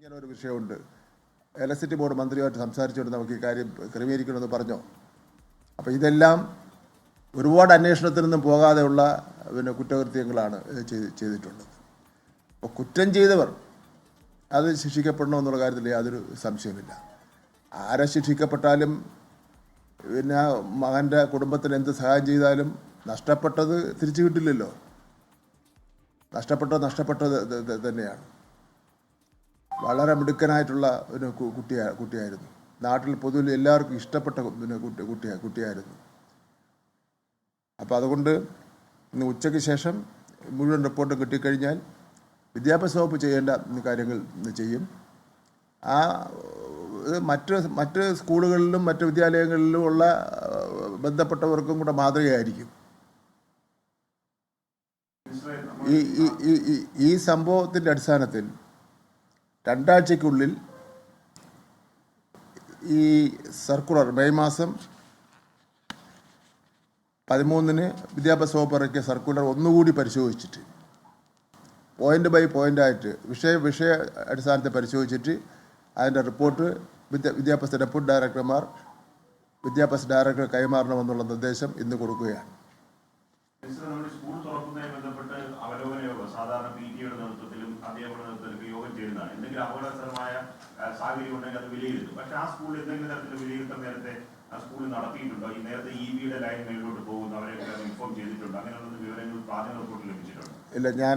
ഇങ്ങനെ ഒരു വിഷയമുണ്ട്. ഇലക്ട്രിസിറ്റി ബോർഡ് മന്ത്രിയുമായിട്ട് സംസാരിച്ചുകൊണ്ട് നമുക്ക് ഈ കാര്യം ക്രമീകരിക്കണമെന്ന് പറഞ്ഞോ. അപ്പോൾ ഇതെല്ലാം ഒരുപാട് അന്വേഷണത്തിൽ നിന്നും പോകാതെയുള്ള കുറ്റകൃത്യങ്ങളാണ് ചെയ്തിട്ടുള്ളത്. അപ്പോൾ കുറ്റം ചെയ്തവർ അത് ശിക്ഷിക്കപ്പെടണമെന്നുള്ള കാര്യത്തിൽ യാതൊരു സംശയമില്ല. ആരെ ശിക്ഷിക്കപ്പെട്ടാലും മകൻ്റെ കുടുംബത്തിന് എന്ത് സഹായം ചെയ്താലും നഷ്ടപ്പെട്ടത് തിരിച്ചു കിട്ടില്ലല്ലോ. നഷ്ടപ്പെട്ടത് തന്നെയാണ്. വളരെ മിടുക്കനായിട്ടുള്ള ഒരു കുട്ടിയായിരുന്നു. നാട്ടിൽ പൊതുവിൽ എല്ലാവർക്കും ഇഷ്ടപ്പെട്ട കുട്ടിയായിരുന്നു. അപ്പോൾ അതുകൊണ്ട് ഇന്ന് ഉച്ചയ്ക്ക് ശേഷം മുഴുവൻ റിപ്പോർട്ടും കിട്ടിക്കഴിഞ്ഞാൽ വിദ്യാഭ്യാസ വകുപ്പ് ചെയ്യേണ്ട കാര്യങ്ങൾ ചെയ്യും. മറ്റ് സ്കൂളുകളിലും മറ്റ് വിദ്യാലയങ്ങളിലും ഉള്ള ബന്ധപ്പെട്ടവർക്കും കൂടെ മാതൃകയായിരിക്കും. ഈ സംഭവത്തിൻ്റെ അടിസ്ഥാനത്തിൽ 2 ആഴ്ചയ്ക്കുള്ളിൽ ഈ സർക്കുലർ മെയ് മാസം 13 വിദ്യാഭ്യാസ വകുപ്പ് ഇറക്കിയ സർക്കുലർ ഒന്നുകൂടി പരിശോധിച്ചിട്ട് പോയിൻ്റ് ബൈ പോയിൻ്റായിട്ട് വിഷയ അടിസ്ഥാനത്തിൽ പരിശോധിച്ചിട്ട് അതിൻ്റെ റിപ്പോർട്ട് വിദ്യാഭ്യാസ ഡെപ്യൂട്ടി ഡയറക്ടർമാർ വിദ്യാഭ്യാസ ഡയറക്ടർ കൈമാറണമെന്നുള്ള നിർദ്ദേശം ഇന്ന് കൊടുക്കുകയാണ്. ഇല്ല, ഞാൻ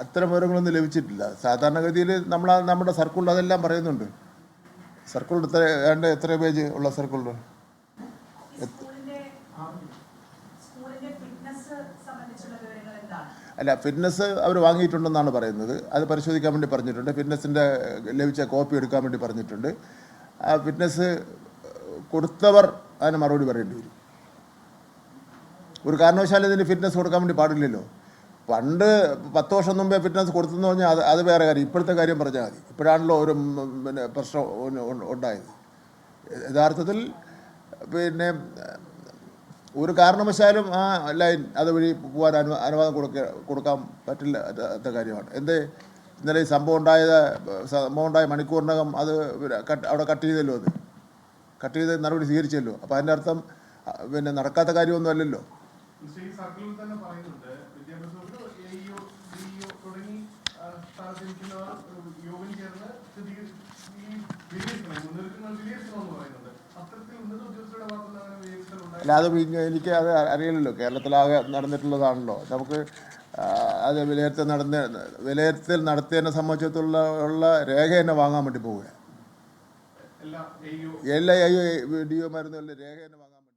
അത്തരം വിവരങ്ങളൊന്നും ലഭിച്ചിട്ടില്ല. സാധാരണഗതിയിൽ നമ്മുടെ സർക്കുലർ അതെല്ലാം പറയുന്നുണ്ട്. സർക്കുലർ എത്ര പേജ് ഉള്ള സർക്കുലർ? അല്ല, ഫിറ്റ്നസ് അവർ വാങ്ങിയിട്ടുണ്ടെന്നാണ് പറയുന്നത്. അത് പരിശോധിക്കാൻ വേണ്ടി പറഞ്ഞിട്ടുണ്ട്. ഫിറ്റ്നസിൻ്റെ ലഭിച്ച കോപ്പി എടുക്കാൻ വേണ്ടി പറഞ്ഞിട്ടുണ്ട്. ആ ഫിറ്റ്നസ് കൊടുത്തവർ അതിന് മറുപടി പറയേണ്ടി വരും. ഒരു കാരണവശാലും ഇതിന് ഫിറ്റ്നസ് കൊടുക്കാൻ വേണ്ടി പാടില്ലല്ലോ. പണ്ട് 10 വർഷം മുമ്പേ ഫിറ്റ്നസ് കൊടുത്തെന്ന് പറഞ്ഞാൽ അത് വേറെ കാര്യം. ഇപ്പോഴത്തെ കാര്യം പറഞ്ഞാൽ മതി. ഇപ്പോഴാണല്ലോ ഒരു പ്രശ്നം ഉണ്ടായത്. യഥാർത്ഥത്തിൽ ഒരു കാരണവശാലും ആ ലൈൻ അതുവഴി പോകാൻ അനുവാദം കൊടുക്കാൻ പറ്റില്ലാത്ത കാര്യമാണ്. ഇന്നലെ ഈ സംഭവം ഉണ്ടായ മണിക്കൂറിനകം അത് അവിടെ കട്ട് ചെയ്തല്ലോ. അത് കട്ട് ചെയ്ത് നടപടി സ്വീകരിച്ചല്ലോ. അപ്പോൾ അതിൻ്റെ അർത്ഥം നടക്കാത്ത കാര്യമൊന്നും അല്ലല്ലോ. അല്ല, അത് എനിക്ക് അത് അറിയില്ലല്ലോ. കേരളത്തിലാകെ നടന്നിട്ടുള്ളതാണല്ലോ. നമുക്ക് അത് വിലയിരുത്തൽ നടത്തിയതിനെ സംബന്ധിച്ചിടത്തോളം രേഖ തന്നെ വാങ്ങാൻ വേണ്ടി പോവുക. എല്ലാ DO മാരുന്നുള്ള രേഖ തന്നെ വാങ്ങാൻ വേണ്ടി.